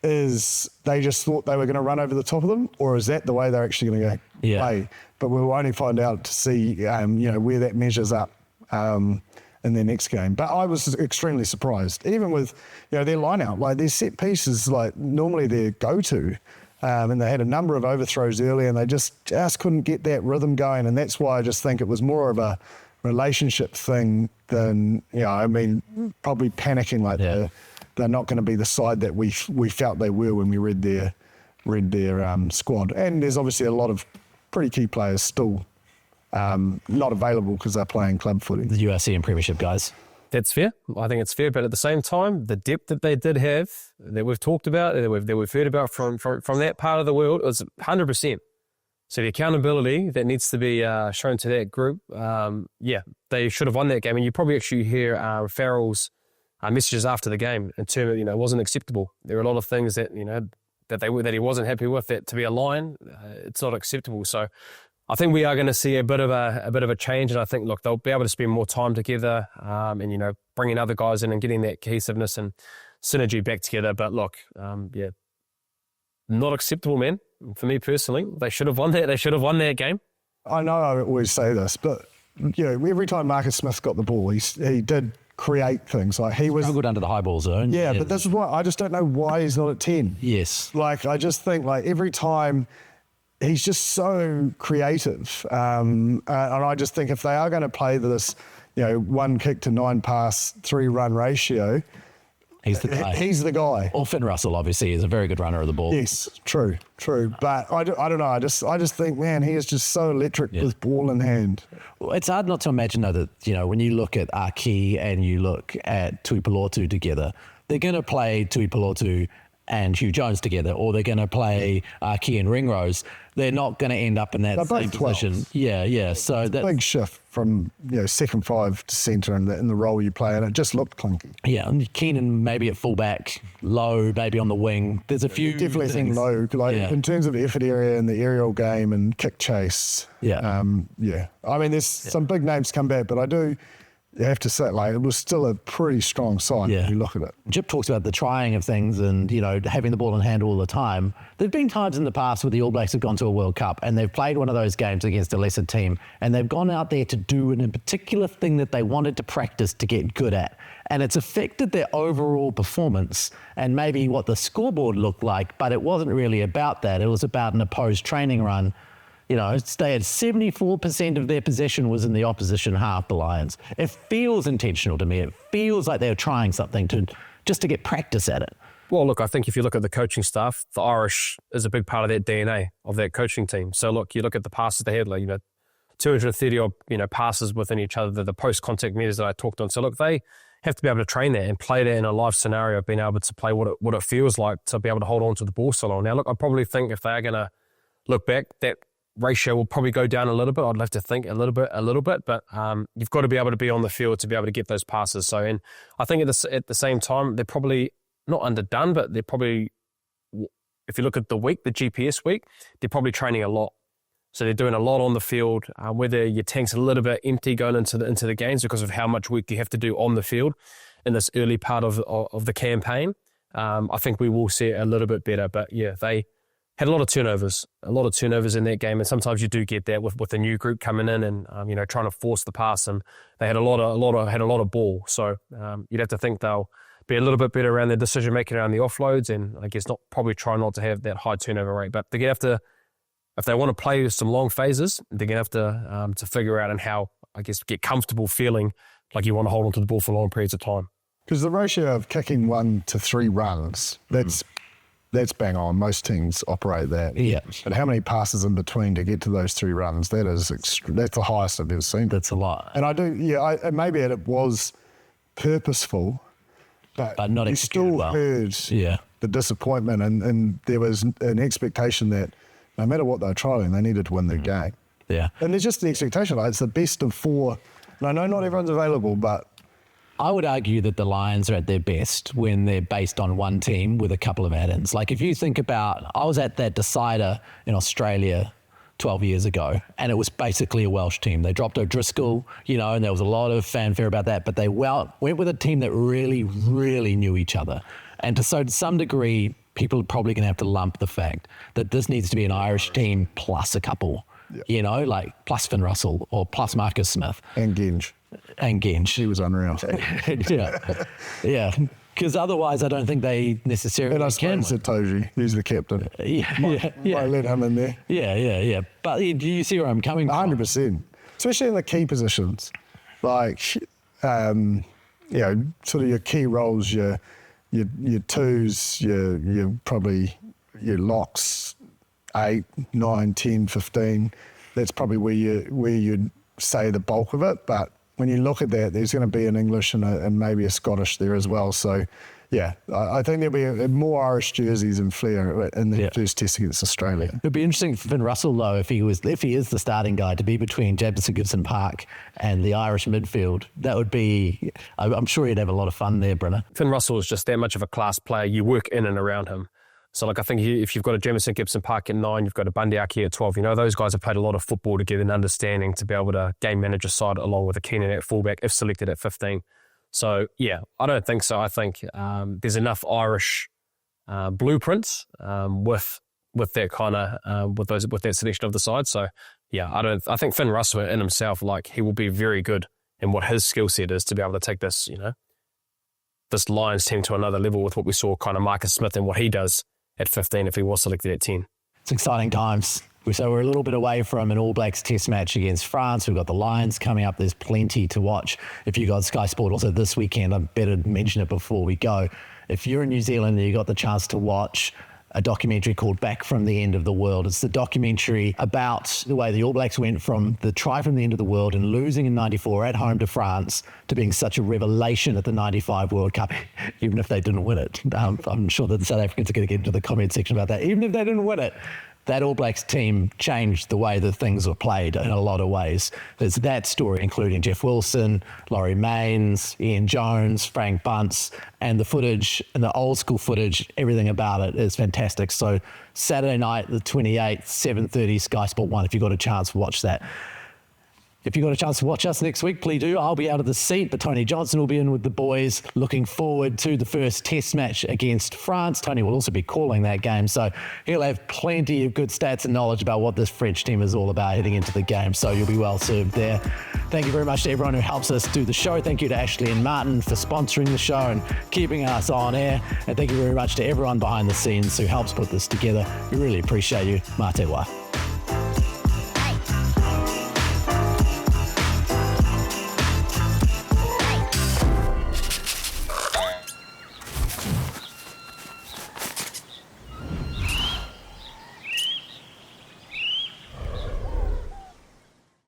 is they just thought they were going to run over the top of them, or is that the way they're actually going to play? But we'll only find out to see, where that measures up in their next game. But I was extremely surprised, even with, their line-out. Like, their set pieces, like, normally their go-to, and they had a number of overthrows early, and they just couldn't get that rhythm going. And that's why I just think it was more of a relationship thing than, probably panicking like they're not going to be the side that we felt they were when we read their squad. And there's obviously a lot of pretty key players still not available because they're playing club footy. The URC and Premiership guys. That's fair. I think it's fair, but at the same time, the depth that they did have, that we've talked about, that we've heard about from that part of the world, was 100%. So the accountability that needs to be shown to that group, they should have won that game. And you probably actually hear Farrell's messages after the game in terms of, it wasn't acceptable. There were a lot of things that, that he wasn't happy with. That to be a line, it's not acceptable. So I think we are going to see a bit of a change, and I think, look, they'll be able to spend more time together, and bringing other guys in and getting that cohesiveness and synergy back together. But look, not acceptable, man. For me personally, they should have won that. They should have won that game. I know I always say this, but every time Marcus Smith got the ball, he did create things. Like, he was struggled under the high ball zone. Yeah, but this is why I just don't know why he's not at 10. Yes. Like, I just think, like, every time he's just so creative. And I just think if they are going to play this, 1 kick to 9 pass, 3 run ratio, he's the guy. He's the guy. Or Finn Russell, obviously, is a very good runner of the ball. Yes, true. But I don't know. I just think, man, he is just so electric with ball in hand. Well, it's hard not to imagine, though, that, when you look at Arki and you look at Tuipulotu together, they're going to play Tuipulotu and Hugh Jones together, or they're going to play Ardie and Ringrose, they're not going to end up in that same position. Yeah. So that big shift from second five to centre in the role you play, and it just looked clunky. Yeah, and Keenan maybe at fullback, Lowe maybe on the wing. There's a few definitely think Lowe, in terms of effort area and the aerial game and kick chase. Yeah. I mean, there's some big names come back, but you have to say, it was still a pretty strong side when you look at it. Jip talks about the trying of things and, having the ball in hand all the time. There've been times in the past where the All Blacks have gone to a World Cup and they've played one of those games against a lesser team and they've gone out there to do a particular thing that they wanted to practice to get good at. And it's affected their overall performance and maybe what the scoreboard looked like, but it wasn't really about that. It was about an opposed training run. They had 74% of their possession was in the opposition half, the Lions. It feels intentional to me. It feels like they're trying something just to get practice at it. Well, look, I think if you look at the coaching staff, the Irish is a big part of that DNA of that coaching team. So look, you look at the passes they had, 230 odd, passes within each other, the post-contact meters that I talked on. So look, they have to be able to train that and play that in a live scenario, being able to play what it feels like to be able to hold on to the ball so long. Now, look, I probably think if they are going to look back, that ratio will probably go down a little bit. I'd have to think a little bit, but you've got to be able to be on the field to be able to get those passes. So, and I think at the same time, they're probably not underdone, but they're probably, if you look at the week, the GPS week, they're probably training a lot. So they're doing a lot on the field, whether your tank's a little bit empty going into the games because of how much work you have to do on the field in this early part of the campaign. I think we will see it a little bit better, but yeah, they had a lot of turnovers in that game, and sometimes you do get that with a new group coming in and trying to force the pass, and they had a lot of ball. So you'd have to think they'll be a little bit better around their decision making around the offloads, and I guess try not to have that high turnover rate. But they're gonna have to, if they want to play some long phases, they're gonna have to figure out and how get comfortable feeling like you want to hold on to the ball for long periods of time. Because the ratio of kicking 1 to 3 runs, that's bang on. Most teams operate that. Yeah. But how many passes in between to get to those 3 runs? That's the highest I've ever seen. That's a lot. And maybe it was purposeful, but not you executed still well. heard the disappointment, and there was an expectation that no matter what they were trying, they needed to win the game. Yeah. And there's just the expectation. It's the best of 4. And I know not everyone's available, but I would argue that the Lions are at their best when they're based on one team with a couple of add-ins. Like if you think about, I was at that decider in Australia 12 years ago, and it was basically a Welsh team. They dropped O'Driscoll, and there was a lot of fanfare about that, but they went with a team that really, really knew each other. And to some degree, people are probably going to have to lump the fact that this needs to be an Irish team plus a couple, plus Finn Russell or plus Marcus Smith. And Genge. He was unreal. Yeah. Because otherwise, I don't think they necessarily and I can. Satoji, he's the captain. Might let him in there. Yeah. But do you see where I'm coming from? 100%. Especially in the key positions. Like, sort of your key roles, your twos, your probably your locks, 8, 9, 10, 15. That's probably where you'd say the bulk of it. But when you look at that, there's going to be an English and maybe a Scottish there as well. So, yeah, I think there'll be more Irish jerseys and flair in the first test against Australia. It'd be interesting for Finn Russell, though, if he is the starting guy, to be between Jamison Gibson Park and the Irish midfield. That would be, I'm sure he'd have a lot of fun there, Brenner. Finn Russell is just that much of a class player. You work in and around him. So, I think if you've got a Jamison Gibson Park at 9, you've got a Bundyaki at 12, those guys have played a lot of football together and understanding to be able to game manage a side along with a Keenan at fullback if selected at 15. So, yeah, I don't think so. I think there's enough Irish blueprints with that kind of with that selection of the side. So, yeah, I think Finn Russell in himself, he will be very good in what his skill set is to be able to take this, this Lions team to another level with what we saw kind of Marcus Smith and what he does at 15 if he was selected at 10. It's exciting times. So we're a little bit away from an All Blacks test match against France. We've got the Lions coming up. There's plenty to watch. If you got Sky Sport also this weekend, I better mention it before we go. If you're in New Zealand and you got the chance to watch a documentary called Back from the End of the World. It's the documentary about the way the All Blacks went from the try from the end of the world and losing in 94 at home to France to being such a revelation at the 95 World Cup, even if they didn't win it. I'm sure that the South Africans are going to get into the comment section about that. Even if they didn't win it, that All Blacks team changed the way that things were played in a lot of ways. There's that story, including Jeff Wilson, Laurie Mains, Ian Jones, Frank Bunce, and the footage and the old school footage, everything about it is fantastic. So Saturday night, the 28th, 7:30, Sky Sport 1, if you've got a chance, watch that. If you've got a chance to watch us next week, please do. I'll be out of the seat, but Tony Johnson will be in with the boys. Looking forward to the first test match against France. Tony will also be calling that game, so he'll have plenty of good stats and knowledge about what this French team is all about heading into the game, so you'll be well served there. Thank you very much to everyone who helps us do the show. Thank you to Ashley and Martin for sponsoring the show and keeping us on air. And thank you very much to everyone behind the scenes who helps put this together. We really appreciate you. Mā te wā.